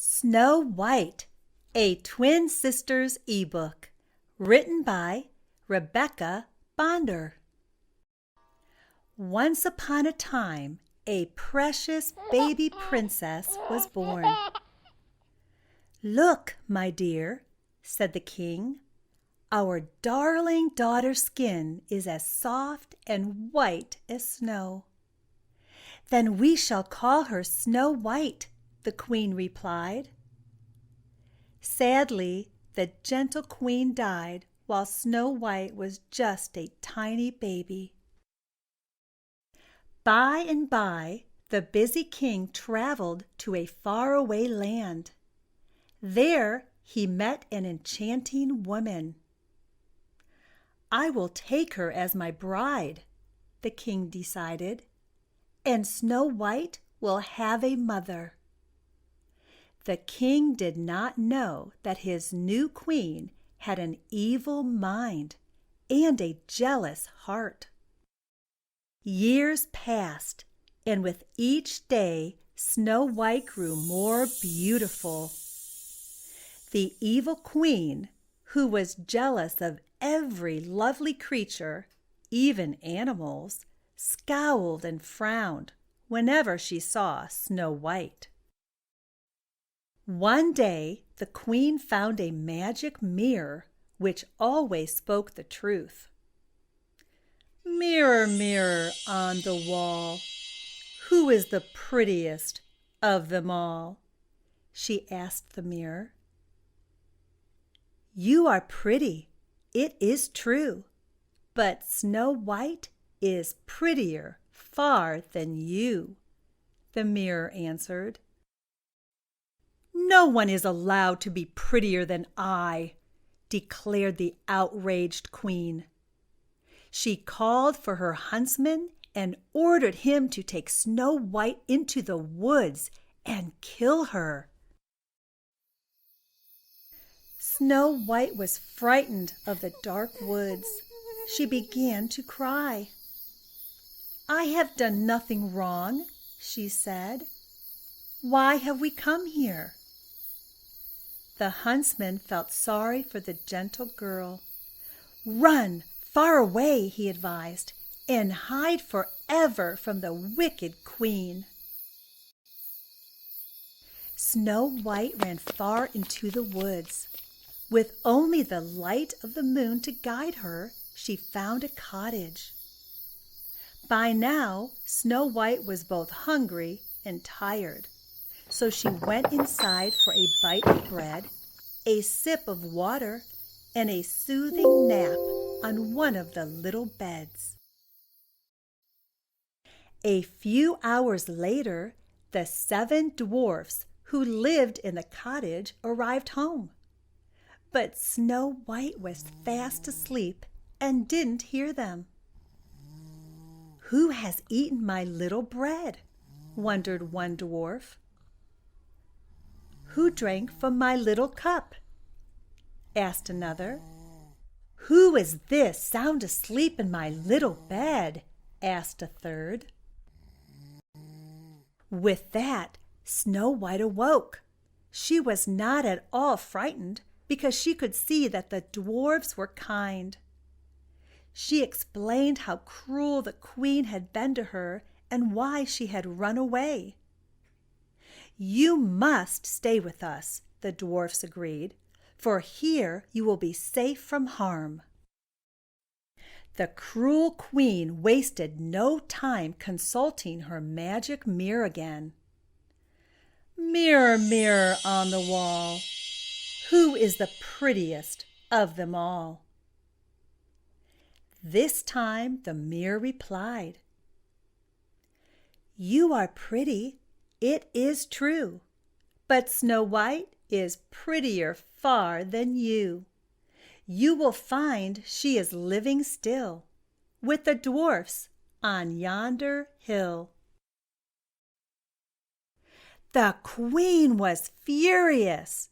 Snow White, a Twin Sisters ebook, written by Rebecca Bonder. Once upon a time, a precious baby princess was born. "Look, my dear," said the king, "our darling daughter's skin is as soft and white as snow." "Then we shall call her Snow White," the queen replied. Sadly, the gentle queen died while Snow White was just a tiny baby. By and by, the busy king traveled to a faraway land. There he met an enchanting woman. "I will take her as my bride," the king decided, "and Snow White will have a mother." The king did not know that his new queen had an evil mind and a jealous heart. Years passed, and with each day Snow White grew more beautiful. The evil queen, who was jealous of every lovely creature, even animals, scowled and frowned whenever she saw Snow White. One day the queen found a magic mirror which always spoke the truth. "Mirror, mirror on the wall, who is the prettiest of them all?" she asked the mirror. "You are pretty, it is true, but Snow White is prettier far than you," the mirror answered. "No one is allowed to be prettier than I," declared the outraged queen. She called for her huntsman and ordered him to take Snow White into the woods and kill her. Snow White was frightened of the dark woods. She began to cry. "I have done nothing wrong," she said. "Why have we come here?" The huntsman felt sorry for the gentle girl. "Run far away," he advised, "and hide forever from the wicked queen." Snow White ran far into the woods. With only the light of the moon to guide her, she found a cottage. By now, Snow White was both hungry and tired, so she went inside for a bite of bread, a sip of water, and a soothing nap on one of the little beds. A few hours later, the 7 dwarfs who lived in the cottage arrived home. But Snow White was fast asleep and didn't hear them. "Who has eaten my little bread?" wondered one dwarf. "Who drank from my little cup?" asked another. "Who is this sound asleep in my little bed?" asked a third. With that, Snow White awoke. She was not at all frightened because she could see that the dwarfs were kind. She explained how cruel the queen had been to her and why she had run away. "You must stay with us," the dwarfs agreed, "for here you will be safe from harm." The cruel queen wasted no time consulting her magic mirror again. "Mirror, mirror on the wall, who is the prettiest of them all?" This time the mirror replied, "You are pretty, it is true, but Snow White is prettier far than you. You will find she is living still with the dwarfs on yonder hill." The queen was furious.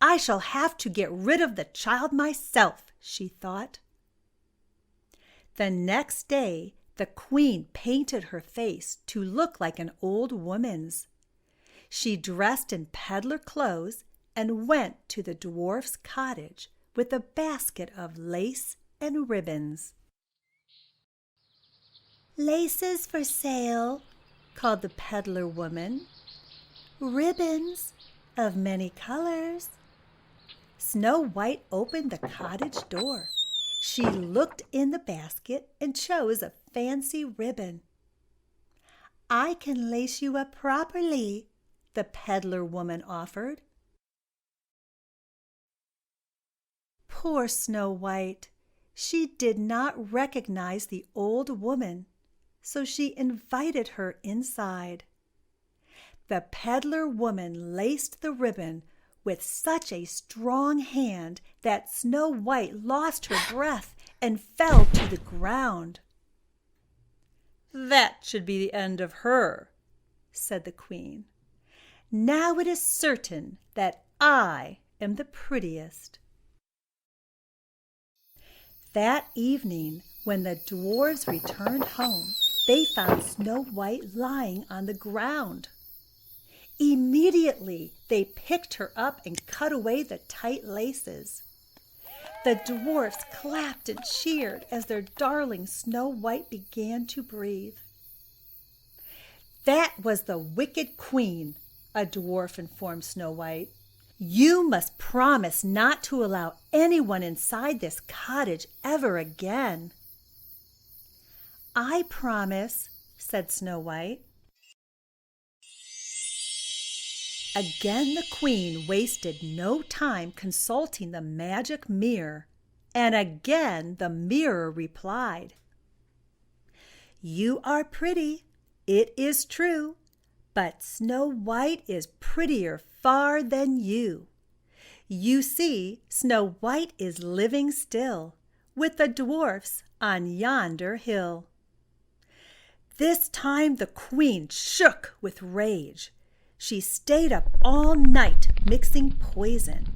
"I shall have to get rid of the child myself," she thought. The next day, the queen painted her face to look like an old woman's. She dressed in peddler clothes and went to the dwarf's cottage with a basket of lace and ribbons. "Laces for sale," called the peddler woman. "Ribbons of many colors." Snow White opened the cottage door. She looked in the basket and chose a fancy ribbon. "I can lace you up properly," the peddler woman offered. Poor Snow White! She did not recognize the old woman, so she invited her inside. The peddler woman laced the ribbon with such a strong hand that Snow White lost her breath and fell to the ground. "That should be the end of her," said the Queen. "Now it is certain that I am the prettiest." That evening, when the dwarfs returned home, they found Snow White lying on the ground. Immediately, they picked her up and cut away the tight laces. The dwarfs clapped and cheered as their darling Snow White began to breathe. "That was the wicked Queen," a dwarf informed Snow White. "You must promise not to allow anyone inside this cottage ever again." "I promise," said Snow White. Again the Queen wasted no time consulting the magic mirror, and again the mirror replied, "You are pretty, it is true, but Snow White is prettier far than you. You see, Snow White is living still with the dwarfs on yonder hill." This time the Queen shook with rage. She stayed up all night mixing poison.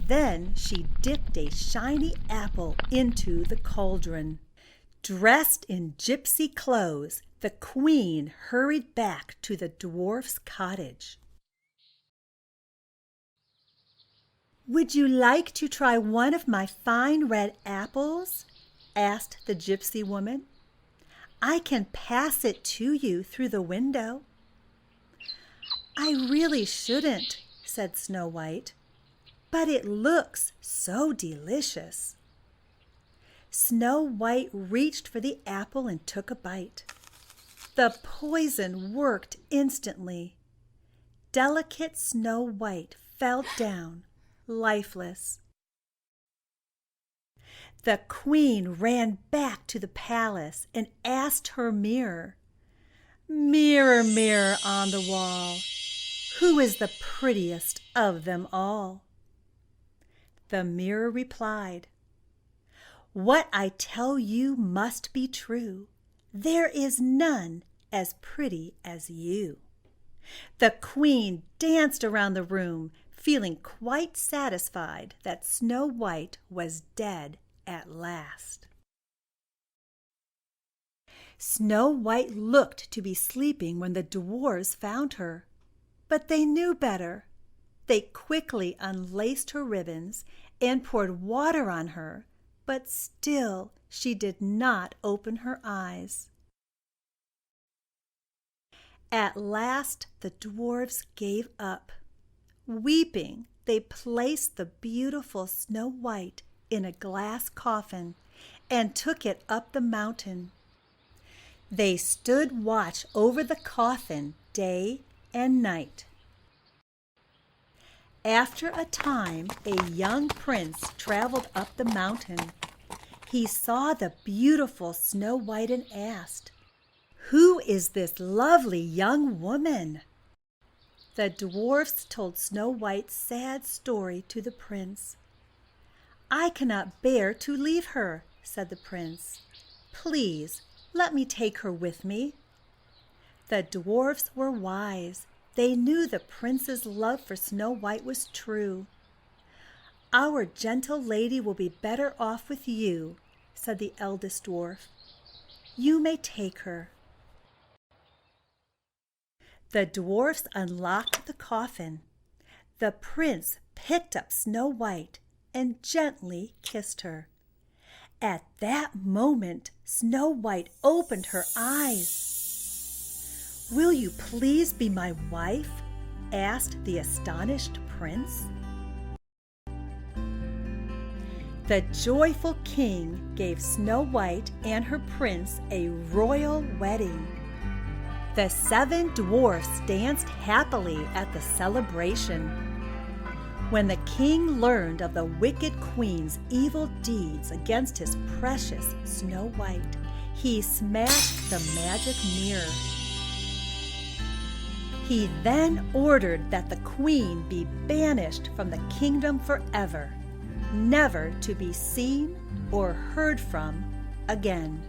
Then she dipped a shiny apple into the cauldron. Dressed in gypsy clothes, the Queen hurried back to the dwarf's cottage. "Would you like to try one of my fine red apples?" asked the gypsy woman. "I can pass it to you through the window." "I really shouldn't," said Snow White, "but it looks so delicious." Snow White reached for the apple and took a bite. The poison worked instantly. Delicate Snow White fell down, lifeless. The Queen ran back to the palace and asked her mirror, "Mirror, mirror on the wall, who is the prettiest of them all?" The mirror replied, "What I tell you must be true. There is none as pretty as you." The Queen danced around the room, feeling quite satisfied that Snow White was dead at last. Snow White looked to be sleeping when the dwarfs found her, but they knew better. They quickly unlaced her ribbons and poured water on her, but still she did not open her eyes. At last the dwarfs gave up. Weeping, they placed the beautiful Snow White in a glass coffin and took it up the mountain. They stood watch over the coffin day and night. After a time, a young prince traveled up the mountain. He saw the beautiful Snow White and asked, "Who is this lovely young woman?" The dwarfs told Snow White's sad story to the prince. "I cannot bear to leave her," said the prince. "Please let me take her with me." The dwarfs were wise. They knew the prince's love for Snow White was true. "Our gentle lady will be better off with you," said the eldest dwarf. "You may take her." The dwarfs unlocked the coffin. The prince picked up Snow White and gently kissed her. At that moment, Snow White opened her eyes. "Will you please be my wife?" asked the astonished prince. The joyful king gave Snow White and her prince a royal wedding. The 7 dwarfs danced happily at the celebration. When the king learned of the wicked queen's evil deeds against his precious Snow White, he smashed the magic mirror. He then ordered that the queen be banished from the kingdom forever, never to be seen or heard from again.